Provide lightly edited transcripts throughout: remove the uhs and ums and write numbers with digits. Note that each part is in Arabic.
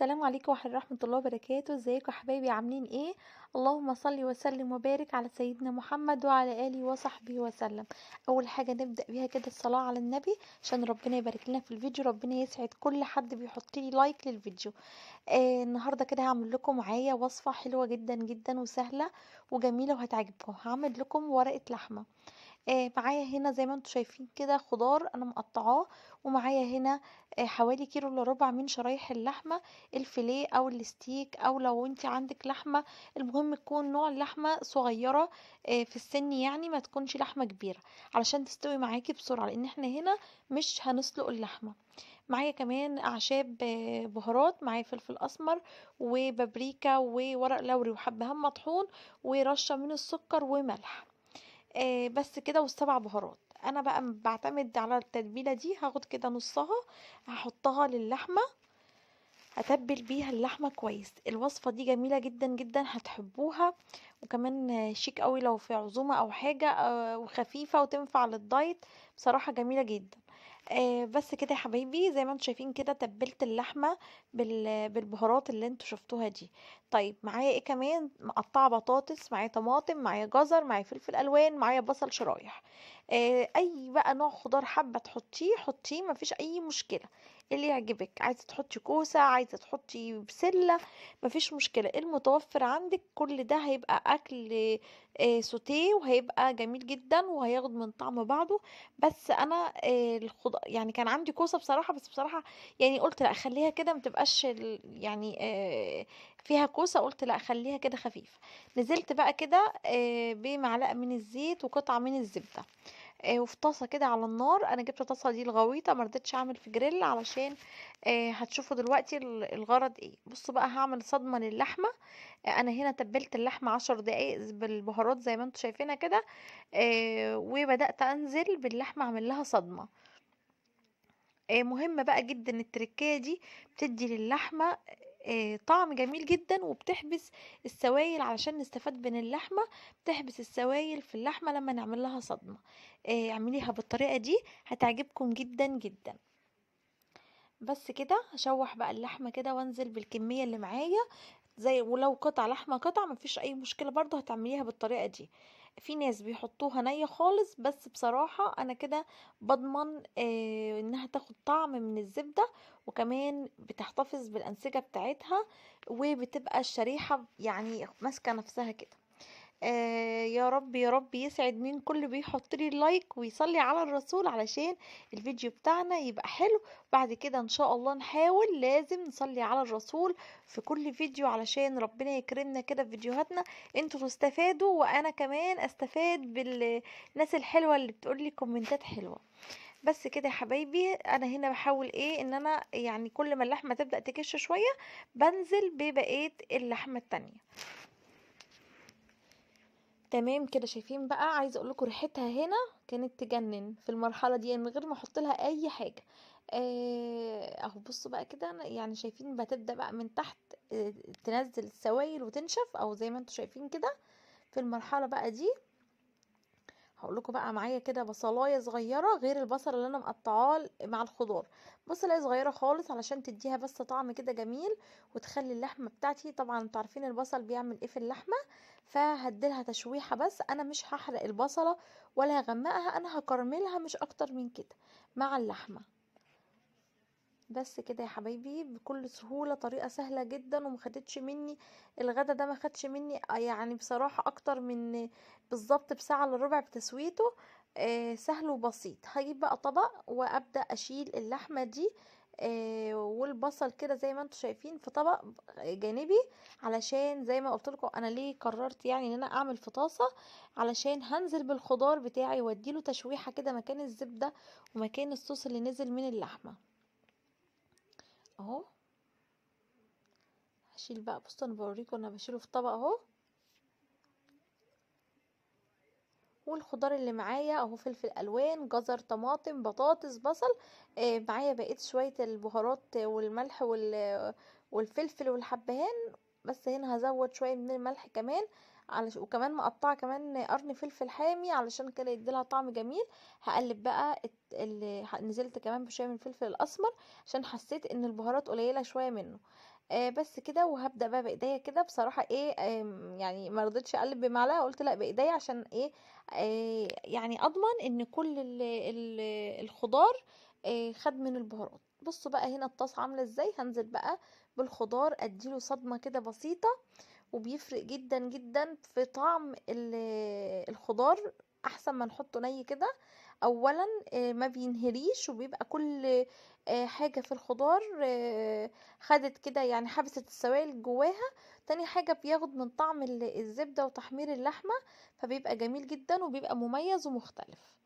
السلام عليكم ورحمة الله وبركاته. ازيكم يا حبايبي؟ عاملين ايه؟ اللهم صل وسلم وبارك على سيدنا محمد وعلى اله وصحبه وسلم. اول حاجة نبدأ بيها كده الصلاة على النبي عشان ربنا يبارك لنا في الفيديو. ربنا يسعد كل حد بيحط لي لايك للفيديو. النهارده كده هعمل لكم معايا وصفة حلوة جدا جدا وسهلة وجميلة وهتعجبكم. هعمل لكم ورقة لحمة. معايا هنا زي ما انتم شايفين كده خضار انا مقطعاه، ومعايا هنا حوالي كيلو الا ربع من شرايح اللحمه الفيليه او الستيك، او لو انت عندك لحمه المهم تكون نوع اللحمه صغيره في السن، يعني ما تكونش لحمه كبيره علشان تستوي معاكي بسرعه، لان احنا هنا مش هنسلق اللحمه. معايا كمان اعشاب بهارات، معايا فلفل اسمر وبابريكا وورق لوري وحبهان مطحون ورشه من السكر وملح. بس كده، والسبع بهارات. انا بقى بعتمد على التتبيله دي، هاخد كده نصها هحطها للحمه، هتبل بيها اللحمه كويس. الوصفه دي جميله جدا جدا هتحبوها، وكمان شيك قوي لو في عزومه او حاجه، وخفيفه وتنفع للدايت. بصراحه جميله جدا. بس كده يا حبايبي، زي ما انتم شايفين كده تبلت اللحمه بالبهارات اللي انتوا شفتوها دي. طيب معايا ايه كمان؟ مقطعه بطاطس، معايا طماطم، معايا جزر، معايا فلفل الوان، معايا بصل شرايح. اي بقى نوع خضار حابه تحطيه حطيه، مفيش اي مشكله. اللي يعجبك، عايزه تحطي كوسه، عايزه تحطي بسله، مفيش مشكله. المتوفر عندك كل ده هيبقى اكل سوتيه، وهيبقى جميل جدا وهياخد من طعم بعضه. بس انا يعني كان عندي كوسه بصراحه، بس بصراحه يعني قلت لا اخليها كده متبقاش يعني فيها كوسه، قلت لا اخليها كده خفيف. نزلت بقى كده بمعلقه من الزيت وقطعه من الزبده، وفي طاسه كده على النار. انا جبت طاسه دي الغويطه، ما رضيتش اعمل في جريل علشان هتشوفوا دلوقتي الغرض ايه. بصوا بقى، هعمل صدمه للحمه. انا هنا تبلت اللحمه 10 دقايق بالبهارات زي ما انتم شايفينها كده، وبدات انزل باللحمه اعمل لها صدمه. مهم بقى جدا التركية دي، بتدي للحمة طعم جميل جدا، وبتحبس السوائل علشان نستفاد من اللحمة. بتحبس السوائل في اللحمة لما نعمل لها صدمة. اعمليها بالطريقة دي هتعجبكم جدا جدا. بس كده هشوح بقى اللحمة كده وانزل بالكمية اللي معايا، زي ولو قطع لحمة قطع مفيش اي مشكلة، برضو هتعمليها بالطريقة دي. في ناس بيحطوها نية خالص، بس بصراحة انا كده بضمن انها تاخد طعم من الزبدة، وكمان بتحتفظ بالانسجة بتاعتها، وبتبقى الشريحة يعني ماسكة نفسها كده. يا رب يا رب يسعد مين كل بيحط لي اللايك ويصلي على الرسول علشان الفيديو بتاعنا يبقى حلو. بعد كده ان شاء الله نحاول لازم نصلي على الرسول في كل فيديو علشان ربنا يكرمنا كده في فيديوهاتنا، انتوا تستفادوا وانا كمان استفاد بالناس الحلوة اللي بتقول لي كومنتات حلوة. بس كده يا حبايبي، انا هنا بحاول ايه ان انا يعني كل ما اللحمة تبدأ تكش شوية بنزل ببقية اللحمة التانية. تمام كده، شايفين بقى؟ عايزه اقول لكم ريحتها هنا كانت تجنن في المرحله دي، يعني من غير ما احط لها اي حاجه. اهو بصوا بقى كده، يعني شايفين بتبدا بقى من تحت تنزل السوائل وتنشف، او زي ما انتم شايفين كده. في المرحله بقى دي هقول لكم بقى معايا كده بصلايه صغيره غير البصل اللي انا مقطعاه مع الخضار. بصلايه صغيره خالص علشان تديها بس طعم كده جميل، وتخلي اللحمه بتاعتي، طبعا انتوا عارفين البصل بيعمل ايه في اللحمه، فهديلها تشويحه. بس انا مش هحرق البصله ولا هغمقها، انا هكرملها مش اكتر من كده مع اللحمه. بس كده يا حبايبي، بكل سهولة، طريقة سهلة جدا ومخدتش مني الغدا ده، ما خدش مني يعني بصراحة اكتر من بالظبط بساعة الا ربع بتسويته. سهل وبسيط. هجيب بقى طبق وابدأ اشيل اللحمة دي والبصل كده زي ما انتم شايفين في طبق جانبي، علشان زي ما قلت لكم انا ليه قررت يعني ان انا اعمل في طاسة، علشان هنزل بالخضار بتاعي واديله تشويحة كده مكان الزبدة ومكان الصوص اللي نزل من اللحمة. اهو هشيل بقى، بصوا انا بوريكم انا بشيله في طبق اهو. والخضار اللي معايا اهو فلفل الوان، جزر، طماطم، بطاطس، بصل. معايا بقيت شويه البهارات والملح والفلفل والحبهان. بس هنا هزود شويه من الملح كمان، وكمان مقطعه كمان قرن فلفل حامي علشان كده يديلها طعم جميل. هقلب بقى نزلت كمان بشويه من الفلفل الاسمر عشان حسيت ان البهارات قليله شويه منه. بس كده. وهبدأ بقى بايديا كده بصراحة ايه، يعني ما رضيتش اقلب بمعلقة، قلت لا بايديا عشان ايه، يعني اضمن ان كل الخضار خد من البهارات. بصوا بقى هنا الطاسة عاملة ازاي. هنزل بقى بالخضار اديله صدمة كده بسيطة، وبيفرق جدا جدا في طعم الخضار، احسن ما نحطه ني كده. اولا ما بينهريش، وبيبقى كل حاجة في الخضار خدت كده يعني حبست السوائل جواها. تاني حاجة بياخد من طعم الزبدة وتحمير اللحمة، فبيبقى جميل جدا وبيبقى مميز ومختلف.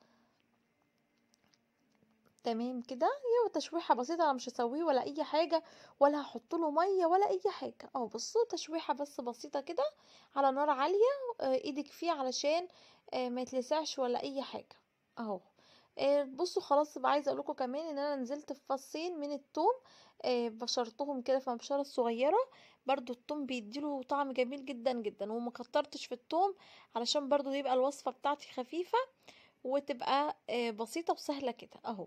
تمام كده. هي تشويحة بسيطة، انا مش هسويه ولا اي حاجة، ولا هحط له مية ولا اي حاجة. اهو بصوا تشويحة بس بسيطة كده على نار عالية. ايدك فيه علشان ما يتلسعش ولا اي حاجة. اهو. بصوا خلاص بقى، عايزه اقول لكم كمان ان انا نزلت في فصين من التوم، بشرتهم كده في مبشره صغيره. برضو التوم بيديله طعم جميل جدا جدا، وما كترتش في التوم علشان برضو يبقى الوصفه بتاعتي خفيفه، وتبقى بسيطه وسهله كده. اهو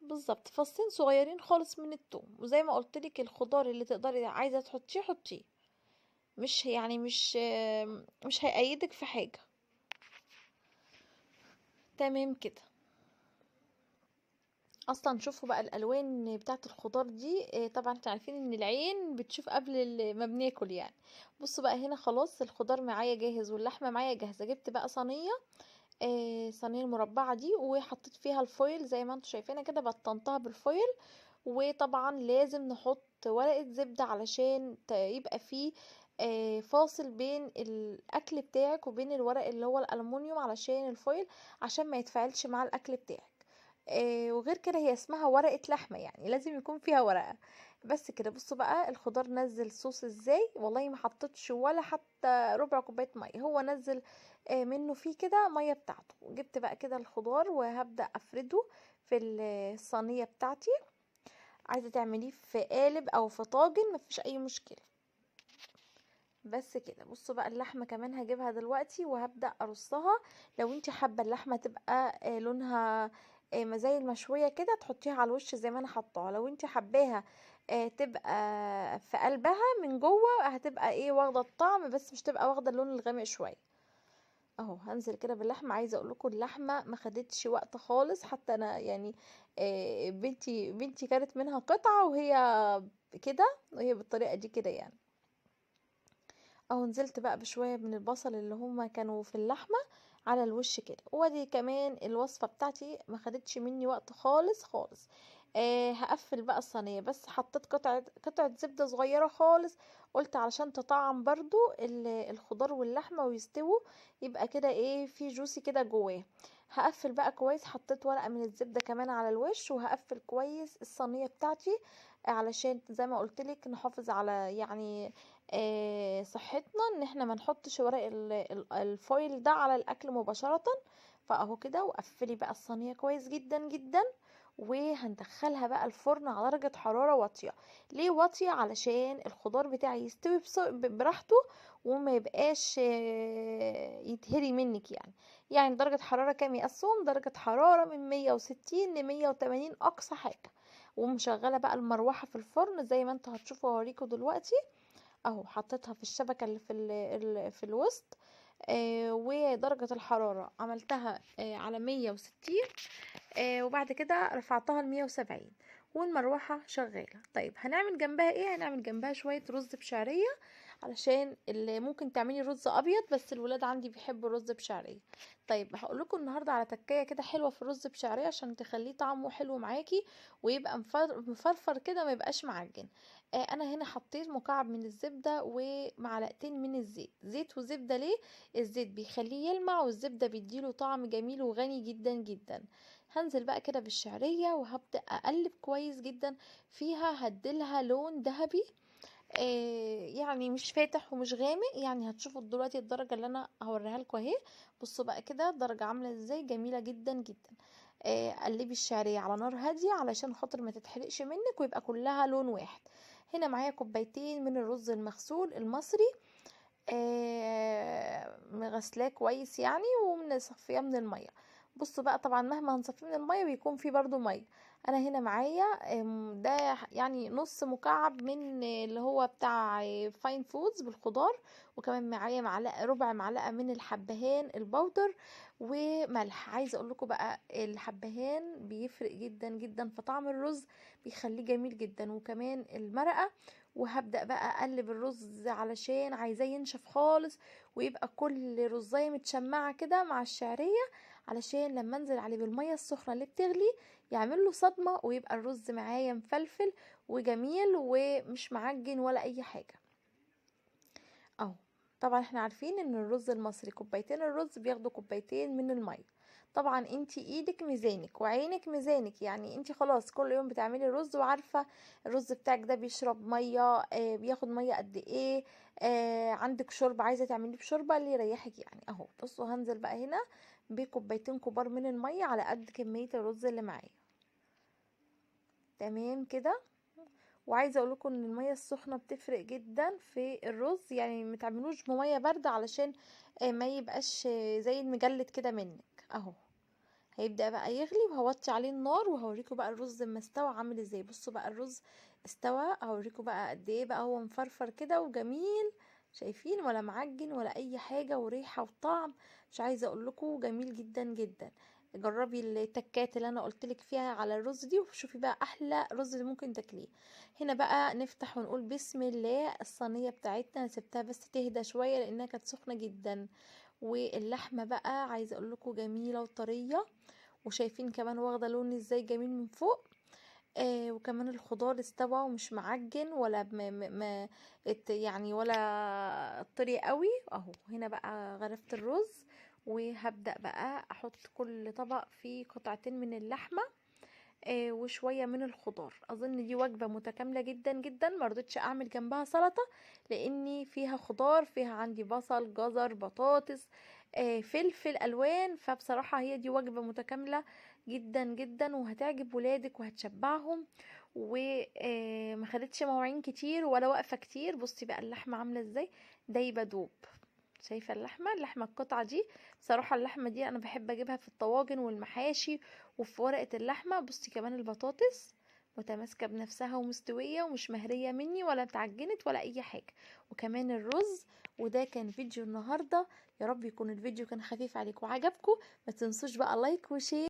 بالظبط فصين صغيرين خالص من التوم. وزي ما قلت لك الخضار اللي تقدري عايزه تحطيه حطيه، مش يعني مش هيقيدك في حاجه. تمام كده. اصلا شوفوا بقى الالوان بتاعت الخضار دي، طبعا انتوا عارفين ان العين بتشوف قبل ما بناكل يعني. بصوا بقى هنا خلاص الخضار معايا جاهز واللحمه معايا جاهزه. جبت بقى صينيه، صينيه المربعه دي، وحطيت فيها الفويل زي ما انتوا شايفينها كده، بطنتها بالفويل. وطبعا لازم نحط ورقه زبده علشان يبقى فيه فاصل بين الاكل بتاعك وبين الورق اللي هو الالومنيوم، علشان الفويل عشان ما يتفاعلش مع الاكل بتاعك. وغير كده هي اسمها ورقة لحمة، يعني لازم يكون فيها ورقة. بس كده. بصوا بقى الخضار نزل صوص ازاي، والله ما حطيتش ولا حتى ربع كوباية مية، هو نزل منه فيه كده مية بتاعته. جبت بقى كده الخضار وهبدأ افرده في الصينية بتاعتي. عايزة تعمليه في قالب او في طاجن مفيش اي مشكلة. بس كده. بصوا بقى اللحمة كمان هجيبها دلوقتي وهبدأ ارصها. لو انت حابة اللحمة تبقى لونها ما زي المشوية كده، تحطيها على الوش زي ما انا حطاها. لو انت حباها تبقى في قلبها من جوه، هتبقى ايه واخدة الطعم بس مش تبقى واخدة اللون الغامق شوية. اهو هنزل كده باللحمة. عايزة اقول لكم اللحمة ما خدتش وقت خالص، حتى انا يعني بنتي كانت منها قطعة وهي كده، وهي بالطريقة دي كده يعني. او نزلت بقى بشوية من البصل اللي هما كانوا في اللحمة على الوش كده. وادي كمان الوصفة بتاعتي ما خدتش مني وقت خالص خالص. هقفل بقى الصينية، بس حطيت قطعة زبدة صغيرة خالص، قلت علشان تطعم برضو الخضار واللحمة ويستووا، يبقى كده ايه في جوسي كده جواه. هقفل بقى كويس، حطيت ورقة من الزبدة كمان على الوش، وهقفل كويس الصينية بتاعتي علشان زي ما قلتلك نحافظ على يعني صحتنا، ان احنا ما نحطش ورق الفويل ده على الاكل مباشرة. فاهو كده. وقفلي بقى الصينية كويس جدا جدا، وهندخلها بقى الفرن على درجة حرارة واطية. ليه واطية؟ علشان الخضار بتاعي يستوي براحته، وما يبقاش يتهري منك يعني. يعني درجة حرارة كام يا قسوم؟ درجة حرارة من 160 ل 180 اقصى حاجة. ومشغلة بقى المروحة في الفرن زي ما انتوا هتشوفوا اوريكم دلوقتي. اهو حطيتها في الشبكة اللي في الوسط. ودرجة الحرارة عملتها على 160. وبعد كده رفعتها ل170، والمروحة شغالة. طيب هنعمل جنبها ايه؟ هنعمل جنبها شوية رز بشعرية، علشان اللي ممكن تعملي رز ابيض، بس الولاد عندي بيحبوا الرز بشعرية. طيب هقول لكم النهارده على تكايه كده حلوه في الرز بشعريه عشان تخليه طعمه حلو معاكي، ويبقى مفرفر كده ما يبقاش معجن. انا هنا حطيت مكعب من الزبده ومعلقتين من الزيت. زيت وزبده ليه؟ الزيت بيخليه يلمع، والزبده بيديله طعم جميل وغني جدا جدا. هنزل بقى كده بالشعريه وهبدا اقلب كويس جدا فيها، هديلها لون ذهبي، يعني مش فاتح ومش غامق، يعني هتشوفوا دلوقتي الدرجة اللي انا هوريها لكم اهي. بصوا بقى كده الدرجة عاملة ازاي، جميلة جدا جدا. قلبي الشعرية على نار هادية علشان خاطر ما تتحرقش منك ويبقى كلها لون واحد. هنا معايا كوبايتين من الرز المغسول المصري، مغسلاه كويس يعني ومصفيه من الميه. بصوا بقى طبعا مهما هنصفيه من الميه بيكون فيه برضو ميه. انا هنا معايا ده يعني نص مكعب من اللي هو بتاع فاين فودز بالخضار، وكمان معايا معلقه، ربع معلقه من الحبهان البودر، وملح. عايزه اقول لكم بقى الحبهان بيفرق جدا جدا في طعم الرز، بيخليه جميل جدا، وكمان المرقه. وهبدأ بقى اقلب الرز علشان عايزاه ينشف خالص، ويبقى كل رزايه متشمعه كده مع الشعريه، علشان لما انزل عليه بالميه السخنه اللي بتغلي يعمل له صدمه، ويبقى الرز معايا مفلفل وجميل ومش معجن ولا اي حاجه اهو. طبعا احنا عارفين ان الرز المصري كوبايتين الرز بياخدوا كوبايتين من الميه. طبعا انتي ايدك ميزانك وعينك ميزانك، يعني انتي خلاص كل يوم بتعملي رز وعارفه الرز بتاعك ده بيشرب ميه، بياخد ميه قد ايه. عندك شوربه عايزه تعمليه بشوربه اللي يريحك يعني اهو. بصوا هنزل بقى هنا بكوبايتين كبار من الميه على قد كميه الرز اللي معايا. تمام كده. وعايزه اقول لكم ان الميه السخنه بتفرق جدا في الرز، يعني ما تعملوش بميه بارده علشان ما يبقاش زي المجلد كده منك اهو. هيبدأ بقى يغلي وهوطي عليه النار، وهوريكم بقى الرز لما استوى عامل ازاي. بصوا بقى الرز استوى، هوريكم بقى قد ايه بقى هو مفرفر كده وجميل. شايفين؟ ولا معجن ولا اي حاجه، وريحه وطعم مش عايزه اقول لكم جميل جدا جدا. جربي التكات اللي انا قلت لك فيها على الرز دي، وشوفي بقى احلى رز ممكن تاكليه. هنا بقى نفتح ونقول بسم الله. الصينيه بتاعتنا انا سبتها بس تهدى شويه لانها كانت سخنه جدا. واللحمه بقى عايزه اقول لكم جميله وطريه، وشايفين كمان واخده لون ازاي جميل من فوق. وكمان الخضار استوى ومش معجن ولا يعني ولا طري قوي اهو. هنا بقى غرفت الرز، وهبدأ بقى احط كل طبق فيه قطعتين من اللحمه وشويه من الخضار. اظن دي وجبه متكامله جدا جدا. ما رضيتش اعمل جنبها سلطه لاني فيها خضار، فيها عندي بصل جزر بطاطس فلفل الوان، فبصراحه هي دي وجبه متكامله جدا جدا، وهتعجب ولادك وهتشبعهم. وما خدتش مواعين كتير ولا وقفه كتير. بصي بقى اللحمه عامله ازاي، دايبه دوب. شايفه اللحمه القطعه دي؟ بصراحه اللحمه دي انا بحب اجيبها في الطواجن والمحاشي وفي ورقه اللحمه. بصي كمان البطاطس متماسكه بنفسها ومستويه ومش مهريه مني ولا اتعجنت ولا اي حاجه. وكمان الرز. وده كان فيديو النهارده، يا رب يكون الفيديو كان خفيف عليكم وعجبكم. ما تنسوش بقى لايك وشير.